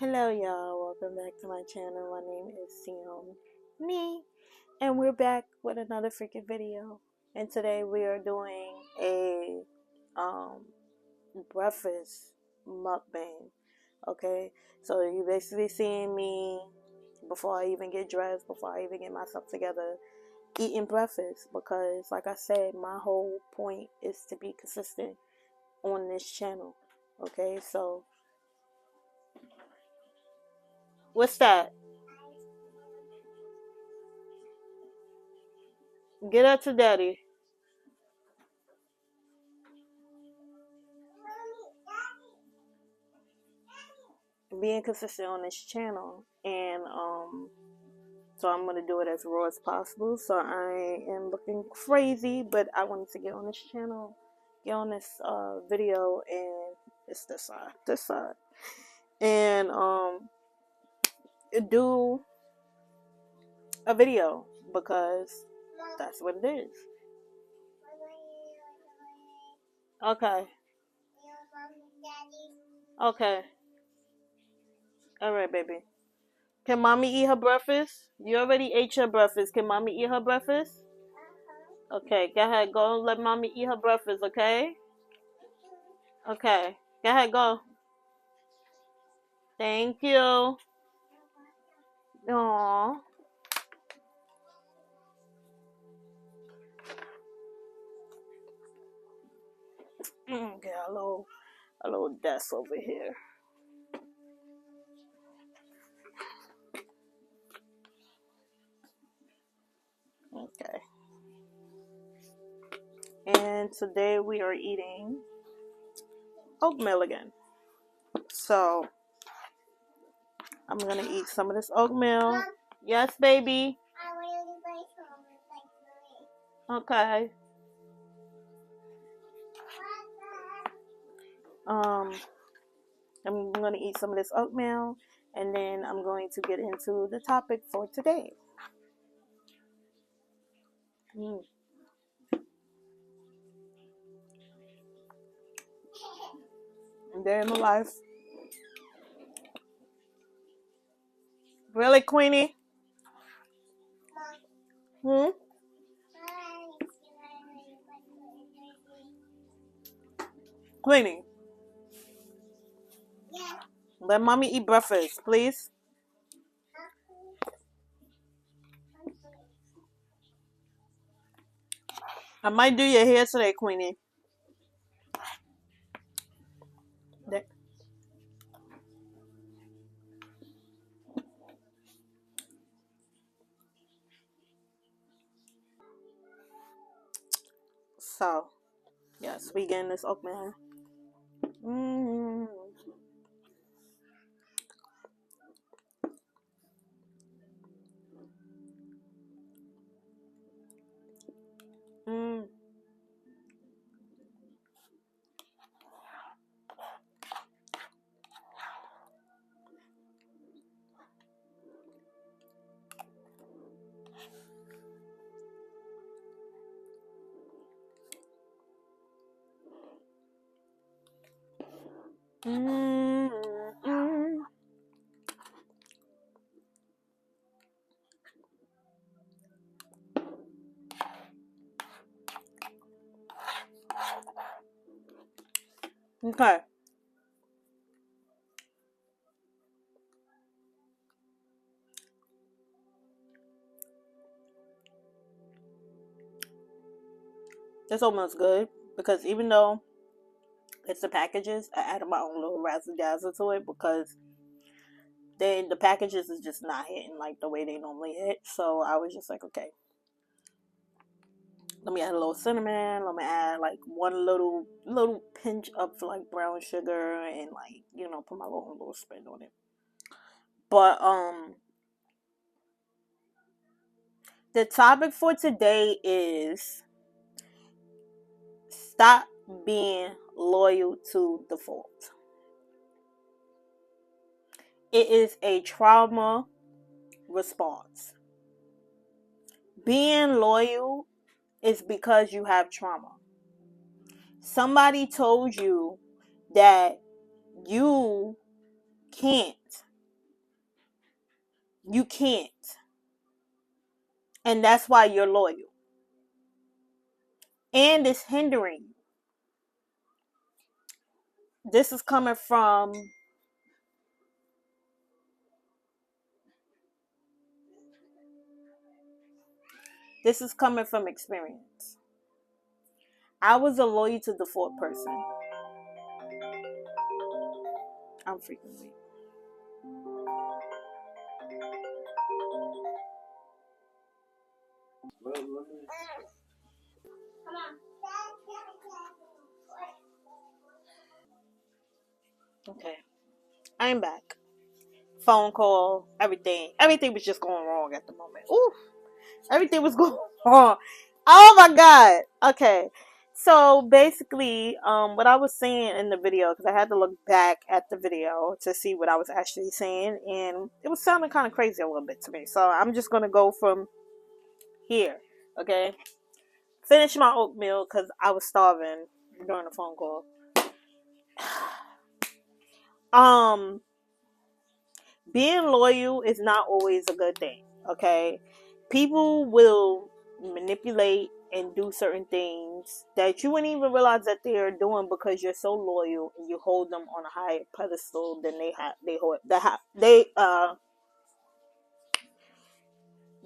Hello y'all, welcome back to my channel. My name is TIONI'S, and we're back with another freaking video. And today we are doing a breakfast mukbang. Okay, so you basically seeing me before I even get dressed, before I even get myself together, eating breakfast, because like I said, my whole point is to be consistent on this channel. Okay, so what's that? Get up to daddy. Being consistent on this channel, and so I'm gonna do it as raw as possible. So I am looking crazy, but I wanted to get on this channel, get on this video, and it's this side, and do a video because that's what it is. Okay. Okay. All right, baby. Can mommy eat her breakfast? You already ate your breakfast. Can mommy eat her breakfast? Okay, go ahead. Go let mommy eat her breakfast, okay? Okay. Go ahead, go. Thank you. Aww. Get a little desk over here. Okay. And today we are eating oatmeal again. So I'm gonna eat some of this oatmeal. Yes, baby. Okay. Um, I'm gonna eat some of this oatmeal, and then I'm going to get into the topic for today. Day in my life. Really, Queenie? Hmm? Queenie, let mommy eat breakfast, please. I might do your hair today, Queenie. So, yes, we getting this oatmeal. Mm. Mm. Mm. Mm. Okay. This oatmeal's good because even though it's the packages, I added my own little razzle dazzle to it because the packages is just not hitting like the way they normally hit. So I was just like, okay, let me add a little cinnamon. Let me add like one little pinch up for like brown sugar, and like put my little spin on it. But the topic for today is stop being loyal to the fault. It is a trauma response. Being loyal is because you have trauma. Somebody told you that you can't You can't. And that's why you're loyal. And it's hindering you. This is coming from experience. I was a loyal to default person. I'm freaking weak. Okay. I'm back. Phone call, everything. Everything was just going wrong at the moment. Ooh. Everything was going wrong. Oh my god. Okay. So basically, what I was saying in the video, because I had to look back at the video to see what I was actually saying, and it was sounding kind of crazy a little bit to me. So I'm just gonna go from here. Okay. Finish my oatmeal because I was starving during the phone call. Um, being loyal is not always a good thing. Okay, people will manipulate and do certain things that you wouldn't even realize that they are doing because you're so loyal and you hold them on a higher pedestal than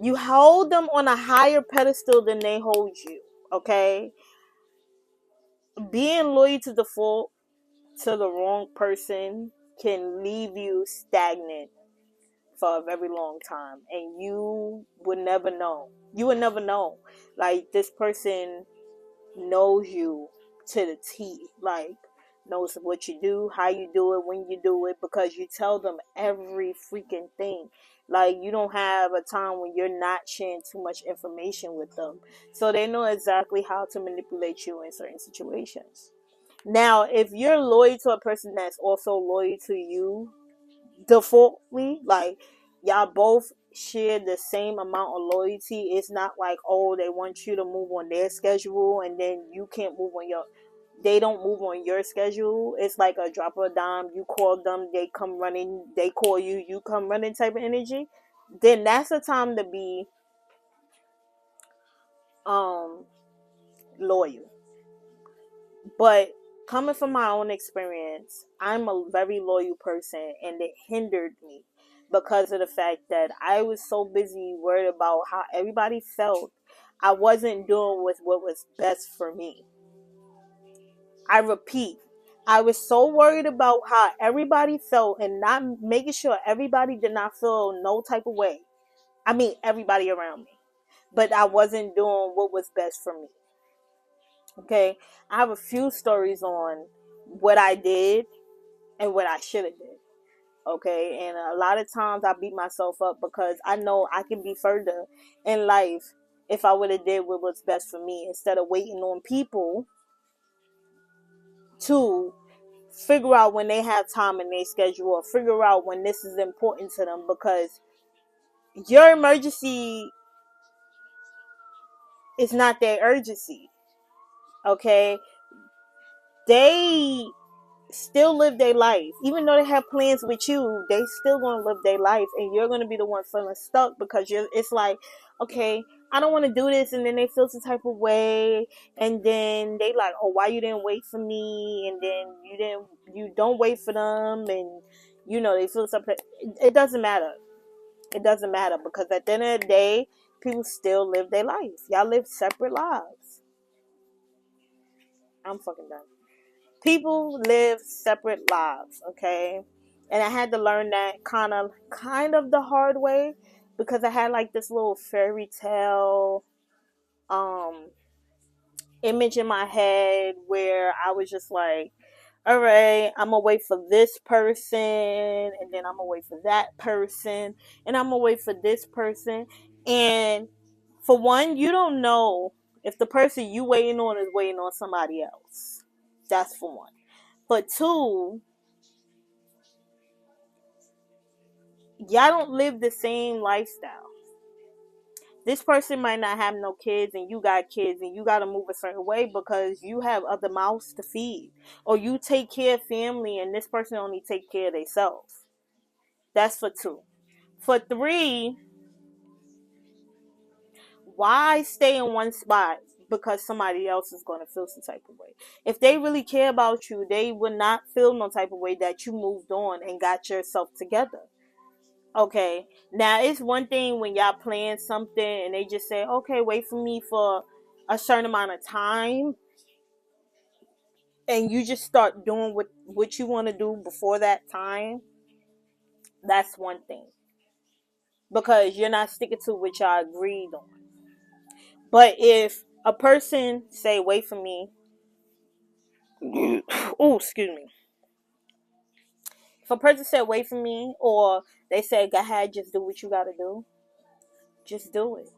you hold them on a higher pedestal than they hold you. Okay, being loyal to the full to the wrong person can leave you stagnant for a very long time, and you would never know. You would never know. Like, this person knows you to the T. Like, knows what you do, how you do it, when you do it, because you tell them every freaking thing. Like, you don't have a time when you're not sharing too much information with them. So they know exactly how to manipulate you in certain situations. Now, if you're loyal to a person that's also loyal to you, defaultly, like, y'all both share the same amount of loyalty. It's not like, oh, they want you to move on their schedule and then you can't move on your, they don't move on your schedule. It's like a drop of a dime. You call them, they come running, they call you, you come running type of energy. Then that's the time to be loyal. But coming from my own experience, I'm a very loyal person, and it hindered me because of the fact that I was so busy worried about how everybody felt. I wasn't doing what was best for me. I repeat, I was so worried about how everybody felt and not making sure everybody did not feel no type of way. I mean, everybody around me. But I wasn't doing what was best for me. Okay, I have a few stories on what I did and what I should have did. Okay, and a lot of times I beat myself up because I know I can be further in life if I would have did what was best for me instead of waiting on people to figure out when they have time in their schedule or figure out when this is important to them, because your emergency is not their urgency. Okay, they still live their life. Even though they have plans with you, they still gonna live their life, and you're gonna be the one feeling stuck because it's like, okay, I don't want to do this, and then they feel some type of way, and then they like, oh, why you didn't wait for me, and then you don't wait for them, and they feel something. It doesn't matter. It doesn't matter, because at the end of the day, people still live their life. Y'all live separate lives. I'm fucking done. People live separate lives, okay? And I had to learn that kind of the hard way, because I had like this little fairy tale um image in my head where I was just like, all right, I'm gonna wait for this person, and then I'm gonna wait for that person, and I'm gonna wait for this person. And for one, you don't know if the person you waiting on is waiting on somebody else. That's for one. But two, y'all don't live the same lifestyle. This person might not have no kids and you got kids, and you got to move a certain way because you have other mouths to feed. Or you take care of family and this person only take care of themselves. That's for two. For 3, why stay in one spot because somebody else is going to feel some type of way? If they really care about you, they would not feel no type of way that you moved on and got yourself together. Okay, now it's one thing when y'all plan something and they just say, okay, wait for me for a certain amount of time, and you just start doing what you want to do before that time. That's one thing, because you're not sticking to what y'all agreed on. But if a person say, wait for me, oh, excuse me. If a person said, wait for me, or they say, go ahead, just do what you got to do, just do it.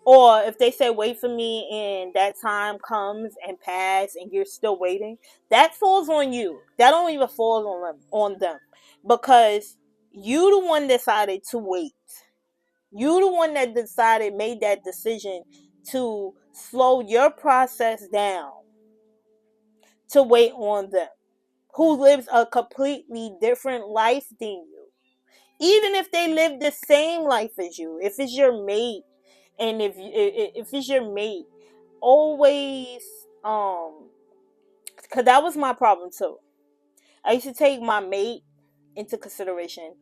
Or if they say wait for me and that time comes and pass and you're still waiting, that falls on you. That don't even fall on them, because you the one decided to wait. You the one that made that decision to slow your process down to wait on them, who lives a completely different life than you. Even if they live the same life as you, if it's your mate, and if it's your mate, always, because that was my problem too. I used to take my mate into consideration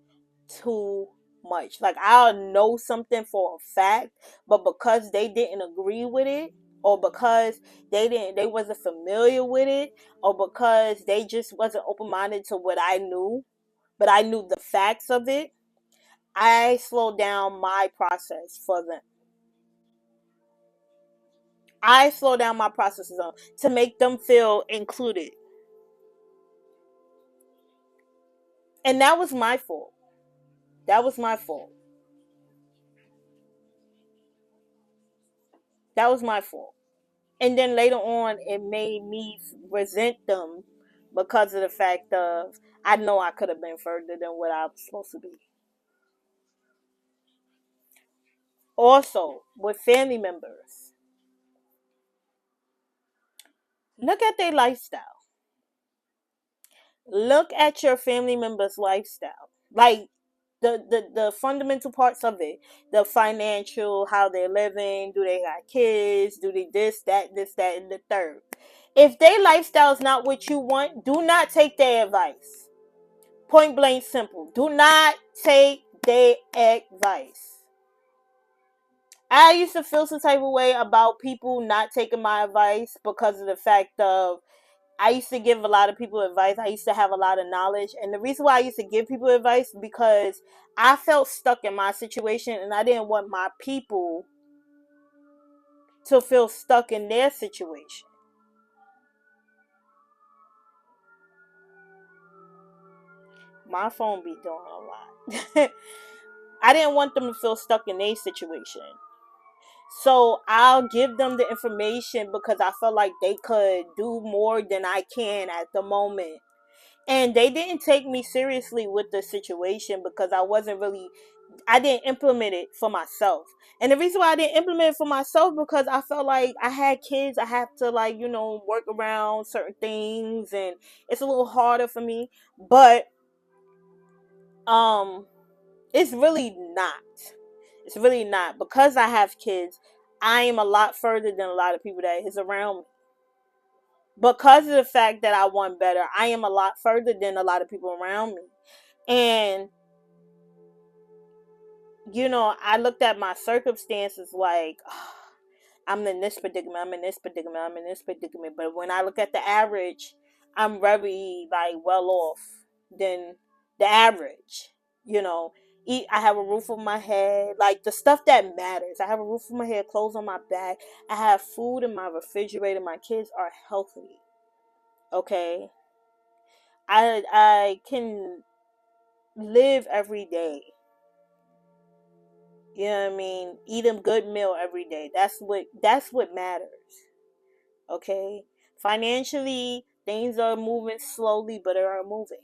too much. Like, I'll know something for a fact, but because they didn't agree with it, or because they wasn't familiar with it, or because they just wasn't open minded to what I knew, but I knew the facts of it, I slowed down my process for them. I slow down my processes on to make them feel included. And that was my fault. That was my fault. That was my fault. And then later on, it made me resent them because of the fact of, I know I could have been further than what I was supposed to be. Also, with family members, look at their lifestyle. Look at your family members' lifestyle. Like, the fundamental parts of it, the financial, how they're living, do they got kids, do they this, that, and the third. If their lifestyle is not what you want, do not take their advice. Point blank simple. Do not take their advice. I used to feel some type of way about people not taking my advice because of the fact of, I used to give a lot of people advice. I used to have a lot of knowledge. And the reason why I used to give people advice, because I felt stuck in my situation and I didn't want my people to feel stuck in their situation. My phone be doing a lot. I didn't want them to feel stuck in their situation. So I'll give them the information because I felt like they could do more than I can at the moment. And they didn't take me seriously with the situation because I didn't implement it for myself. And the reason why I didn't implement it for myself, because I felt like I had kids. I have to, like, work around certain things, and it's a little harder for me. But it's really not. It's really not. Because I have kids, I am a lot further than a lot of people that is around me. Because of the fact that I want better, I am a lot further than a lot of people around me. And I looked at my circumstances like, oh, I'm in this predicament, I'm in this predicament, I'm in this predicament. But when I look at the average, I'm very, like, well off than the average. I have a roof over my head, like the stuff that matters. I have a roof over my head, clothes on my back. I have food in my refrigerator. My kids are healthy. Okay, I can live every day. You know what I mean? Eat a good meal every day. That's what matters. Okay? Financially, things are moving slowly, but they are moving.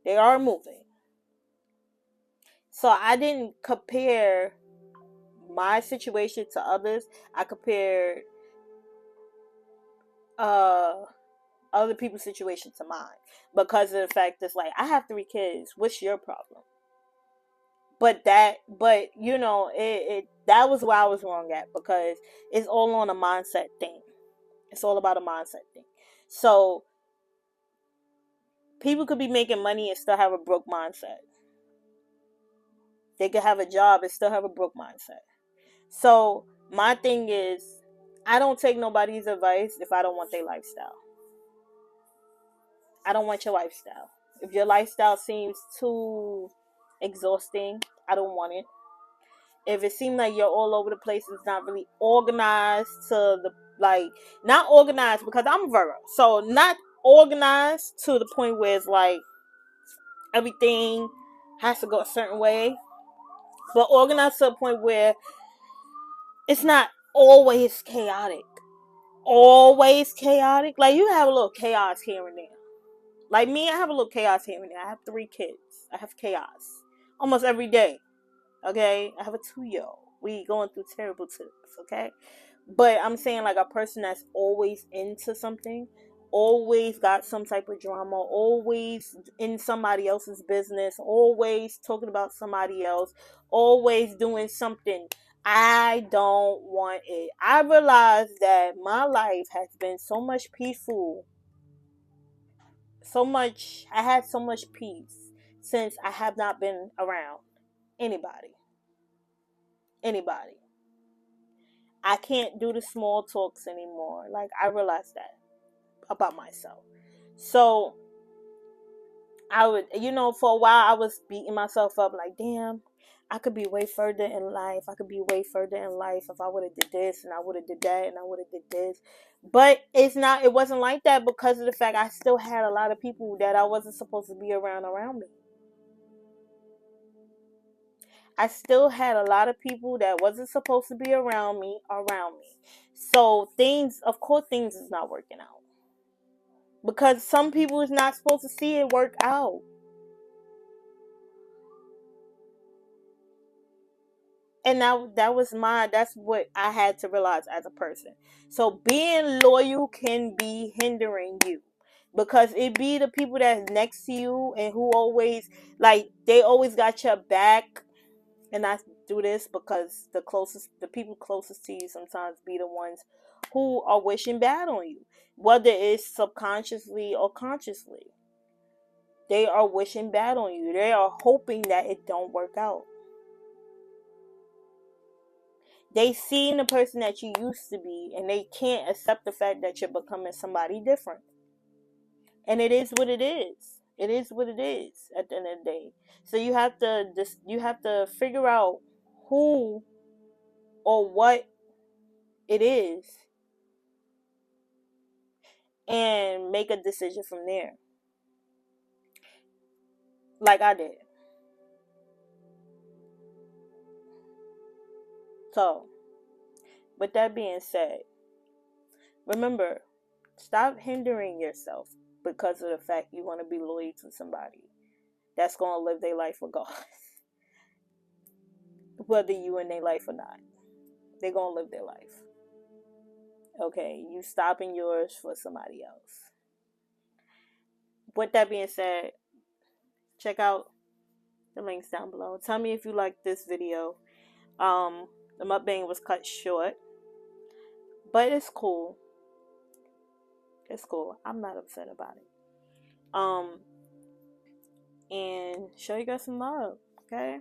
They are moving. So I didn't compare my situation to others. I compared uh other people's situation to mine, because of the fact that, like, I have 3 kids. What's your problem? But you know, that was where I was wrong at, because it's all on a mindset thing. It's all about a mindset thing. So people could be making money and still have a broke mindset. They could have a job and still have a broke mindset. So my thing is, I don't take nobody's advice if I don't want their lifestyle. I don't want your lifestyle. If your lifestyle seems too exhausting, I don't want it. If it seems like you're all over the place, it's not really organized to the, like, not organized, because I'm Virgo, so not organized to the point where it's like everything has to go a certain way, but organized to a point where it's not always chaotic. Always chaotic. Like, you have a little chaos here and there. Like me, I have a little chaos here and there. I have 3 kids. I have chaos almost every day. Okay, I have a 2-year-old. We going through terrible times. Okay, but I'm saying, like, a person that's always into something, always got some type of drama, always in somebody else's business, always talking about somebody else, always doing something. I don't want it. I realized that my life has been so much peaceful, I had so much peace since I have not been around anybody. Anybody. I can't do the small talks anymore. Like, I realized that about myself. So I would, for a while I was beating myself up like, damn, I could be way further in life. I could be way further in life if I would have did this and I would have did that and I would have did this. But it wasn't like that, because of the fact I still had a lot of people that I wasn't supposed to be around me. I still had a lot of people that wasn't supposed to be around me. So of course things is not working out. Because some people is not supposed to see it work out. And that's what I had to realize as a person. So being loyal can be hindering you. Because it be the people that's next to you and who always, like, they always got your back. And I do this because the people closest to you sometimes be the ones who are wishing bad on you. Whether it's subconsciously or consciously. They are wishing bad on you. They are hoping that it don't work out. They seen the person that you used to be, and they can't accept the fact that you're becoming somebody different. And it is what it is. It is what it is at the end of the day. So you have to figure out who or what it is and make a decision from there. Like I did. So, with that being said, remember, stop hindering yourself because of the fact you want to be loyal to somebody that's going to live their life regardless. Whether you in their life or not. They're going to live their life. Okay, you stopping yours for somebody else. With that being said, check out the links down below. Tell me if you like this video. The mukbang was cut short, but it's cool. It's cool. I'm not upset about it. And show you guys some love, okay?